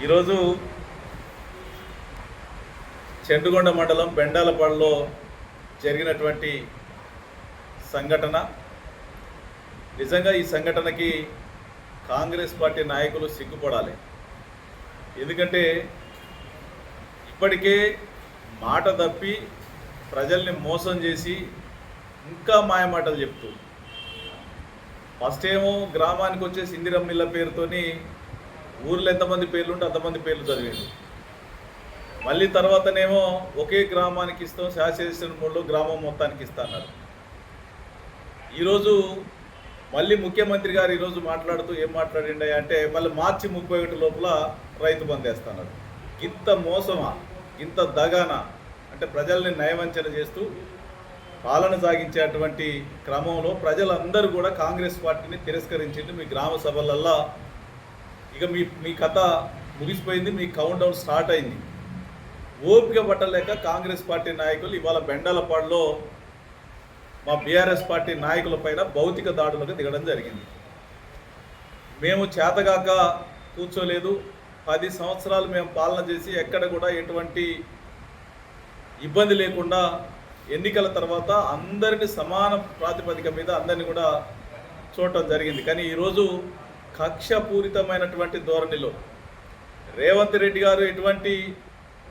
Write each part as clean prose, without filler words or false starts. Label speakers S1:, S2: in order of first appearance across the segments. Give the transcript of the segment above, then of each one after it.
S1: ఈరోజు చెండుగొండ మండలం బెండాలపాడులో జరిగినటువంటి సంఘటన నిజంగా ఈ సంఘటనకి కాంగ్రెస్ పార్టీ నాయకులు సిగ్గుపడాలి. ఎందుకంటే ఇప్పటికే మాట తప్పి ప్రజల్ని మోసం చేసి ఇంకా మాయమాటలు చెప్తూ ఫస్ట్ ఏమో గ్రామానికి వచ్చేసి ఇందిరమ్మిళ్ళ పేరుతోని ఊర్లో ఎంతమంది పేర్లు ఉంటే అంతమంది పేర్లు చదివేది. మళ్ళీ తర్వాతనేమో ఒకే గ్రామానికి ఇస్తాం, శాసన మూడులో గ్రామం మొత్తానికి ఇస్తున్నారు. ఈరోజు మళ్ళీ ముఖ్యమంత్రి గారు ఈరోజు మాట్లాడుతూ ఏం మాట్లాడిండే అంటే మళ్ళీ మార్చి 31 లోపల రైతు బంద్ వేస్తున్నారు. ఇంత మోసమా, ఇంత దగానా అంటే ప్రజల్ని నయవంచన చేస్తూ పాలన సాగించేటువంటి క్రమంలో ప్రజలందరూ కూడా కాంగ్రెస్ పార్టీని తిరస్కరించింది. మీ గ్రామ సభలల్లో ఇక మీ కథ ముగిసిపోయింది, మీ కౌంట్ డౌన్ స్టార్ట్ అయింది. ఓపిక పట్టలేక కాంగ్రెస్ పార్టీ నాయకులు ఇవాళ బెండాలపాడులో మా బీఆర్ఎస్ పార్టీ నాయకులపైన భౌతిక దాడులకు దిగడం జరిగింది. మేము చేతగాక కూర్చోలేదు. 10 సంవత్సరాలు మేము పాలన చేసి ఎక్కడ కూడా ఎటువంటి ఇబ్బంది లేకుండా ఎన్నికల తర్వాత అందరినీ సమాన ప్రాతిపదిక మీద అందరినీ కూడా చూడటం జరిగింది. కానీ ఈరోజు కక్షపూరితమైనటువంటి ధోరణిలో రేవంత్ రెడ్డి గారు ఎటువంటి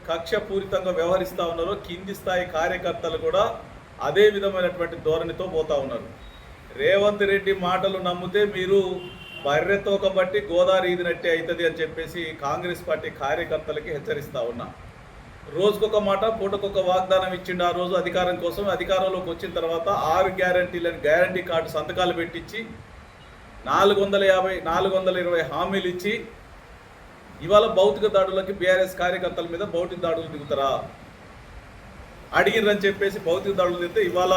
S1: కక్షపూరితంగా వ్యవహరిస్తూ ఉన్నారో కింది స్థాయి కార్యకర్తలు కూడా అదే విధమైనటువంటి ధోరణితో పోతూ ఉన్నారు. రేవంత్ రెడ్డి మాటలు నమ్మితే మీరు బర్రెతోక బట్టి గోదావరి ఈదినట్టే అవుతుంది అని చెప్పేసి కాంగ్రెస్ పార్టీ కార్యకర్తలకి హెచ్చరిస్తూ ఉన్నా. రోజుకొక మాట, పూటకొక వాగ్దానం ఇచ్చిండు. ఆ రోజు అధికారం కోసం అధికారంలోకి వచ్చిన తర్వాత 6 గ్యారంటీలని గ్యారంటీ కార్డు సంతకాలు పెట్టించి 420 హామీలు ఇచ్చి ఇవాళ భౌతిక దాడులకి బీఆర్ఎస్ కార్యకర్తల మీద భౌతిక దాడులు దిగుతారా అడిగిరని చెప్పేసి భౌతిక దాడులు దిగితే ఇవాళ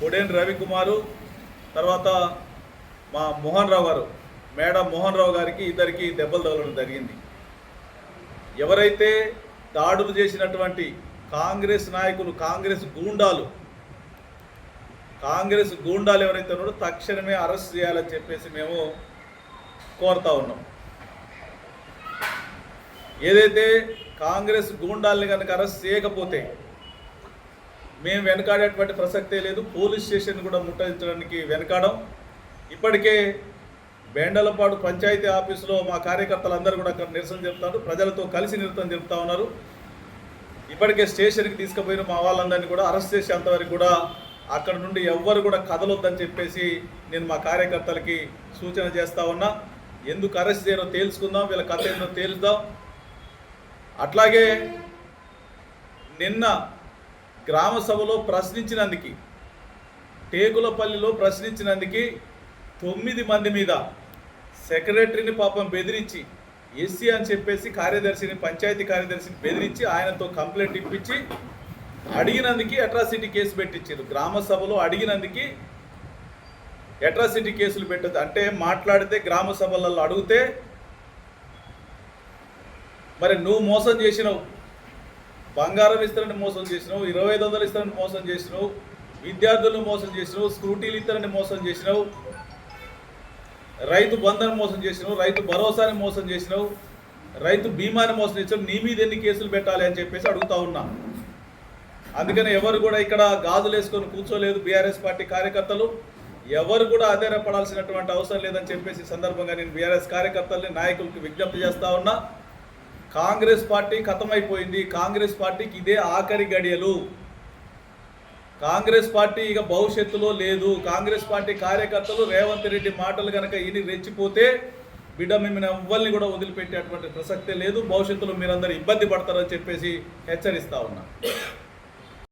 S1: కొడేని రవికుమారు తర్వాత మా మోహన్ రావు గారు, మేడం మోహన్ రావు గారికి ఇద్దరికి దెబ్బలు తగలడం జరిగింది. ఎవరైతే దాడులు చేసినటువంటి కాంగ్రెస్ నాయకులు, కాంగ్రెస్ గూండాలు ఎవరైతే ఉన్నారో తక్షణమే అరెస్ట్ చేయాలని చెప్పేసి మేము కోరుతా ఉన్నాం. ఏదైతే కాంగ్రెస్ గూండాల్ని కనుక అరెస్ట్ చేయకపోతే మేము వెనకాడేటువంటి ప్రసక్తే లేదు. పోలీస్ స్టేషన్ కూడా ముట్టడించడానికి వెనకాడం. ఇప్పటికే బెండలపాడు పంచాయతీ ఆఫీసులో మా కార్యకర్తలందరూ కూడా అక్కడ నిరసన చెప్తారు, ప్రజలతో కలిసి నిరసన చెప్తా ఉన్నారు. ఇప్పటికే స్టేషన్కి తీసుకుపోయిన మా వాళ్ళందరినీ కూడా అరెస్ట్ చేసేంతవరకు కూడా అక్కడ నుండి ఎవ్వరు కూడా కదలొద్దని చెప్పేసి నేను మా కార్యకర్తలకి సూచన చేస్తూ ఉన్నా. ఎందుకు అరెస్ట్ చేయరో తేల్చుకుందాం, వీళ్ళ కథ ఏందో తేల్చుదాం. అట్లాగే నిన్న గ్రామ సభలో ప్రశ్నించినందుకు, టేకులపల్లిలో ప్రశ్నించినందుకు 9 మంది మీద సెక్రటరీని పాపం బెదిరించి, ఎస్సీ అని చెప్పేసి కార్యదర్శిని, పంచాయతీ కార్యదర్శిని బెదిరించి ఆయనతో కంప్లైంట్ ఇప్పించి అడిగినందుకు అట్రాసిటీ కేసు పెట్టించారు. గ్రామ సభలో అడిగినందుకు అట్రాసిటీ కేసులు పెట్టదు. అంటే మాట్లాడితే గ్రామ సభలలో అడిగితే మరి నువ్వు మోసం చేసినావు, బంగారం ఇస్తారని మోసం చేసినావు, 2500 ఇస్తారని మోసం చేసినావు, విద్యార్థులను మోసం చేసినావు, స్కూటీలు ఇస్తారని మోసం చేసినావు, రైతు బంధను మోసం చేసినావు, రైతు భరోసాని మోసం చేసినావు, రైతు బీమాని మోసం చేసినావు, నీ మీద ఎన్ని కేసులు పెట్టాలి అని చెప్పేసి అడుగుతా ఉన్నా. అందుకని ఎవరు కూడా ఇక్కడ గాజులు వేసుకొని కూర్చోలేదు. బీఆర్ఎస్ పార్టీ కార్యకర్తలు ఎవరు కూడా ఆధారపడాల్సినటువంటి అవసరం లేదని చెప్పేసి సందర్భంగా నేను బీఆర్ఎస్ కార్యకర్తల్ని, నాయకులకి విజ్ఞప్తి చేస్తూ ఉన్నా. కాంగ్రెస్ పార్టీ ఖతమైపోయింది. కాంగ్రెస్ పార్టీకి ఇదే ఆఖరి గడియలు. కాంగ్రెస్ పార్టీ ఇక భవిష్యత్తులో లేదు. కాంగ్రెస్ పార్టీ కార్యకర్తలు రేవంత్ రెడ్డి మాటలు కనుక ఇని రెచ్చిపోతే బిడ్డ మిమ్మల్ని ఎవ్వరిని కూడా వదిలిపెట్టేటువంటి ప్రసక్తే లేదు. భవిష్యత్తులో మీరందరూ ఇబ్బంది పడతారని చెప్పేసి హెచ్చరిస్తూ ఉన్నా.